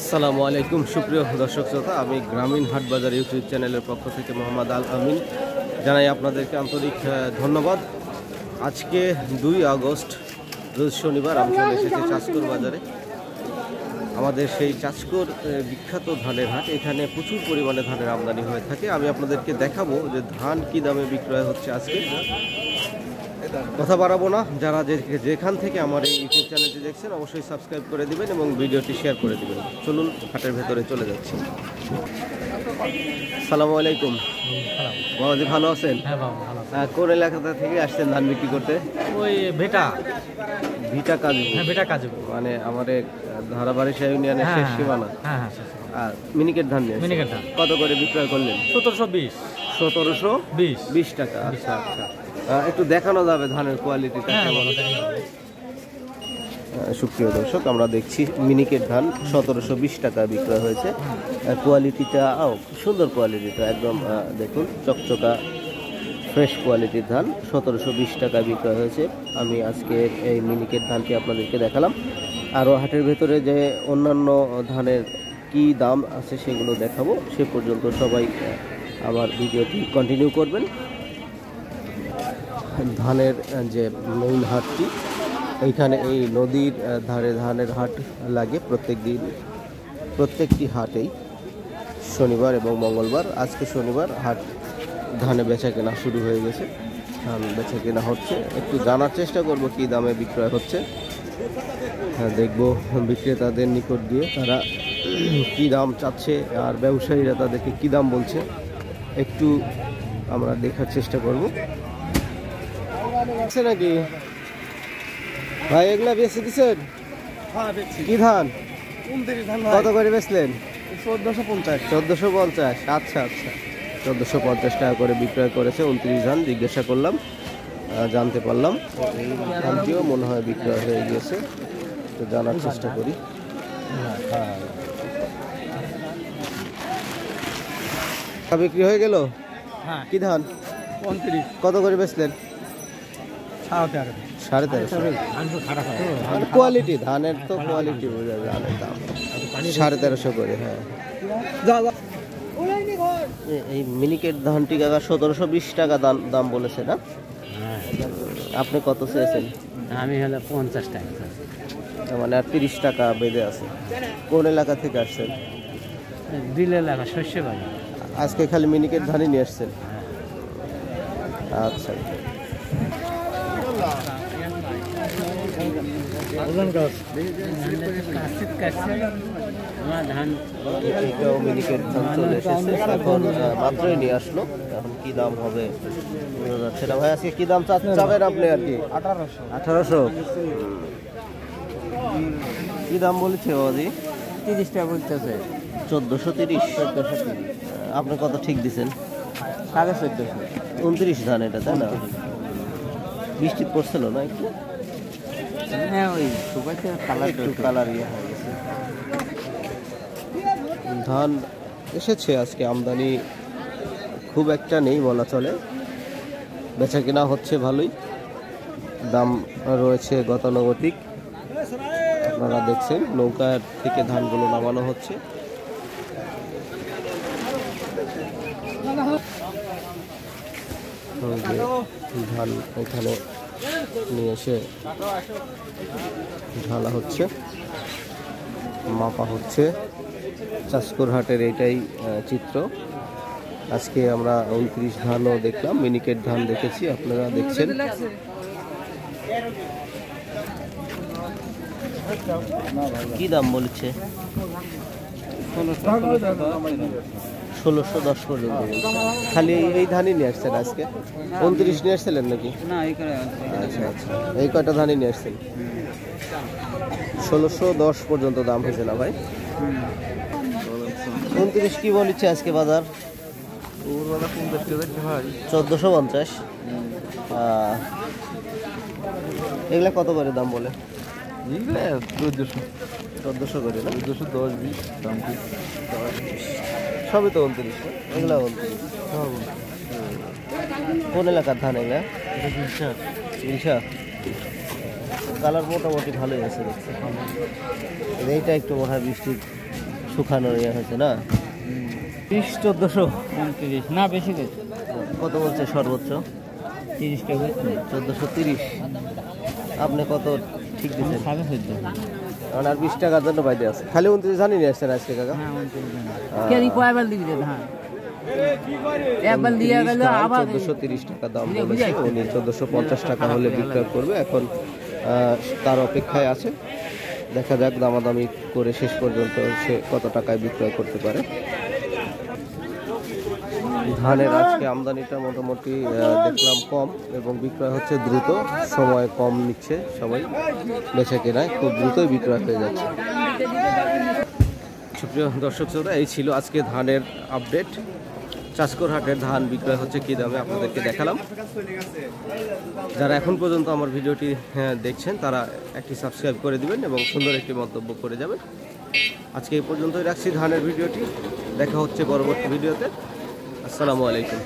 আসসালামু আলাইকুম সুপ্রিয় দর্শক শ্রোতা, আমি গ্রামীণ হাট বাজার ইউটিউব চ্যানেলের পক্ষ থেকে মোহাম্মদ আল আমিন জানাই আপনাদেরকে আন্তরিক ধন্যবাদ। আজকে 2 আগস্ট রোজ শনিবার আমি চলে এসেছি চাঁচকর বাজারে। আমাদের সেই চাঁচকর বিখ্যাত ধানের হাট, এখানে প্রচুর পরিমাণে ধানের আমদানি হয়ে থাকে। আমি আপনাদেরকে দেখাবো যে ধান কী দামে বিক্রয় হচ্ছে আজকে। কথা বাড়াবো না, যারা যেখান থেকে আমার এই ইউটিউব চ্যানেলটি দেখছেন অবশ্যই সাবস্ক্রাইব করে দিবেন এবং ভিডিওটি শেয়ার করে দিবেন। চলুন হাটের ভেতরে চলে যাচ্ছি। আসসালামু আলাইকুম বাবাজি, ভালো আছেন? কোন এলাকা থেকে আসছেন ধান বিক্রি করতে? ওই ভিটা কাজু। ভিটা কাজু মানে আমাদের ধারাবাড়ি ইউনিয়নের শেষ সীমানা। আর মিনিকেট ধান নিয়ে কত করে বিক্রয় করলেন? 1720 টাকা। আচ্ছা আচ্ছা, একটু দেখানো যাবে ধানের কোয়ালিটিটা কেমন? সুপ্রিয় দর্শক, আমরা দেখছি মিনিকেট ধান 1720 টাকা বিক্রয় হয়েছে। কোয়ালিটিটা সুন্দর, কোয়ালিটিটা একদম দেখুন চকচকা ফ্রেশ কোয়ালিটির ধান 1720 টাকা বিক্রয় হয়েছে। আমি আজকে এই মিনিকেট ধানটি আপনাদেরকে দেখালাম। আরও হাটের ভেতরে যে অন্যান্য ধানের কি দাম আছে সেগুলো দেখাবো। সে পর্যন্ত সবাই আমার ভিডিওটি কন্টিনিউ করবেন। ধানের যে মেইন হাটটি, এইখানে এই নদীর ধারে ধানের হাট লাগে প্রত্যেকটি হাটেই, শনিবার এবং মঙ্গলবার। আজকে শনিবার, হাট ধানে বেচা কেনা শুরু হয়ে গেছে, ধান বেচা কেনা হচ্ছে। একটু জানার চেষ্টা করব কি দামে বিক্রয় হচ্ছে। দেখব বিক্রেতাদের নিকট দিয়ে তারা কি দাম চাচ্ছে আর ব্যবসায়ীরা তাদেরকে কি দাম বলছে, একটু আমরা দেখার চেষ্টা করব। আছে নাকি ভাই? এগুলা বেচে দিচ্ছেন? কি ধান? কত করে বেচলেন? 1450। আচ্ছা আচ্ছা, 1450 টাকা করে বিক্রয় করেছে। 29 ধান জিজ্ঞাসা করলাম, জানতে পারলাম এই ধানটিও মনে হয় বিক্রয় হয়ে গিয়েছে। তো জানার চেষ্টা করি। বিক্রি হয়ে গেল? কি ধান? 29। কত করে বেচলেন? 1350। কোয়ালিটি ধানের তো কোয়ালিটি বোঝা যায়, ধানের দাম 1350 করে। হ্যাঁ, এই মিনিকেট ধানটি কাকা 1720 টাকা দাম বলেছে না? আপনি কত চেয়েছেন? আমি হলো 50 টাকা, মানে আর 30 টাকা বেঁধে আছে। কোন এলাকা থেকে আসছেন? দিল এলাকা, শস্য বাড়ি। আজকে খালি মিনিকেট ধানই নিয়ে আসছেন? আচ্ছা, মিনিকেট ধান চলে এসেছে, এখন মাত্রই নিয়ে আসলো। এখন কি দাম হবে বোঝা যাচ্ছে না। ভাই আজকে কি দাম চাবেন আপনি? আর কি 1800? কি দাম বলেছে বাবাজি? 30 টাকা বলতেছে। 1430। আপনি কত ঠিক দিচ্ছেন? 1450। 29 ধান এটা, তাই না? বৃষ্টি পড়ছিল না একটু? হ্যাঁ, ওই কালার হয়ে গেছে। ধান এসেছে আজকে, আমদানি খুব একটা নেই বলা চলে। বেচা কেনা হচ্ছে ভালোই, দাম রয়েছে গতানুগতিক। আপনারা দেখছেন নৌকার থেকে ধানগুলো নামানো হচ্ছে। ধান এখানে নিয়ে এসে ঢালা হচ্ছে, মাপা হচ্ছে। চাঁচকর হাটের এইটাই চিত্র। আজকে আমরা 29 ধানও দেখলাম, মিনিকেট ধান দেখেছি, আপনারা দেখছেন। কি দাম বলছে? 1610 পর্যন্ত। খালি এই ধানই নিয়ে আসছেন আজকে? 29 নিয়ে আসছিলেন নাকি? আচ্ছা আচ্ছা, এই কয়টা ধানই নিয়ে আসছেন? 1610 পর্যন্ত দাম হয়েছে না ভাই? 29 কি বলছে আজকে বাজার? 1450। এগুলা কত করে দাম বলে? 1400 করে না? 1410-20 দাম। সবই তো 29, এগুলা 29। কোন এলাকার ধান এগুলা? ইলশা। কালার মোটামুটি ভালোই আছে দেখছি। এইটা একটু মনে হয় বৃষ্টির শুকানো ইয়ে হয়েছে না? 1400 29 না বেশি করে কত বলছে সর্বোচ্চ? 30 টাকা 1430। আপনি কত ঠিক দিচ্ছেন? 14.5 আর 20 টাকার জন্য বাইরে আছে। খালি 29 জানি নিয়ে আসছেন আজকে কাকা? হ্যাঁ 29 কে কয়বার দিবি রে ধান একবার দিয়ে গেল আবার 1430 টাকা দাম বলেছে। উনি 1450 টাকা হলে বিক্রয় করবে। এখন তার অপেক্ষায় আছে, দেখা যাক দামাদামি করে শেষ পর্যন্ত সে কত টাকায় বিক্রয় করতে পারে। ধানের আজকে আমদানিটা মোটামুটি দেখলাম কম এবং বিক্রয় হচ্ছে দ্রুত, সময় কম নিচ্ছে সবাই বেচে কেনায়, খুব দ্রুতই বিক্রয় হয়ে যাচ্ছে। সুপ্রিয় দর্শক শ্রোতা, এই ছিল আজকে ধানের আপডেট। চাষকর হাটের ধান বিক্রয় হচ্ছে কী দামে আপনাদেরকে দেখালাম। যারা এখন পর্যন্ত আমার ভিডিওটি দেখছেন তারা একটি সাবস্ক্রাইব করে দিবেন এবং সুন্দর একটি মন্তব্য করে যাবেন। আজকে এই পর্যন্তই রাখছি ধানের ভিডিওটি। দেখা হচ্ছে পরবর্তী ভিডিওতে। আসসালামু আলাইকুম।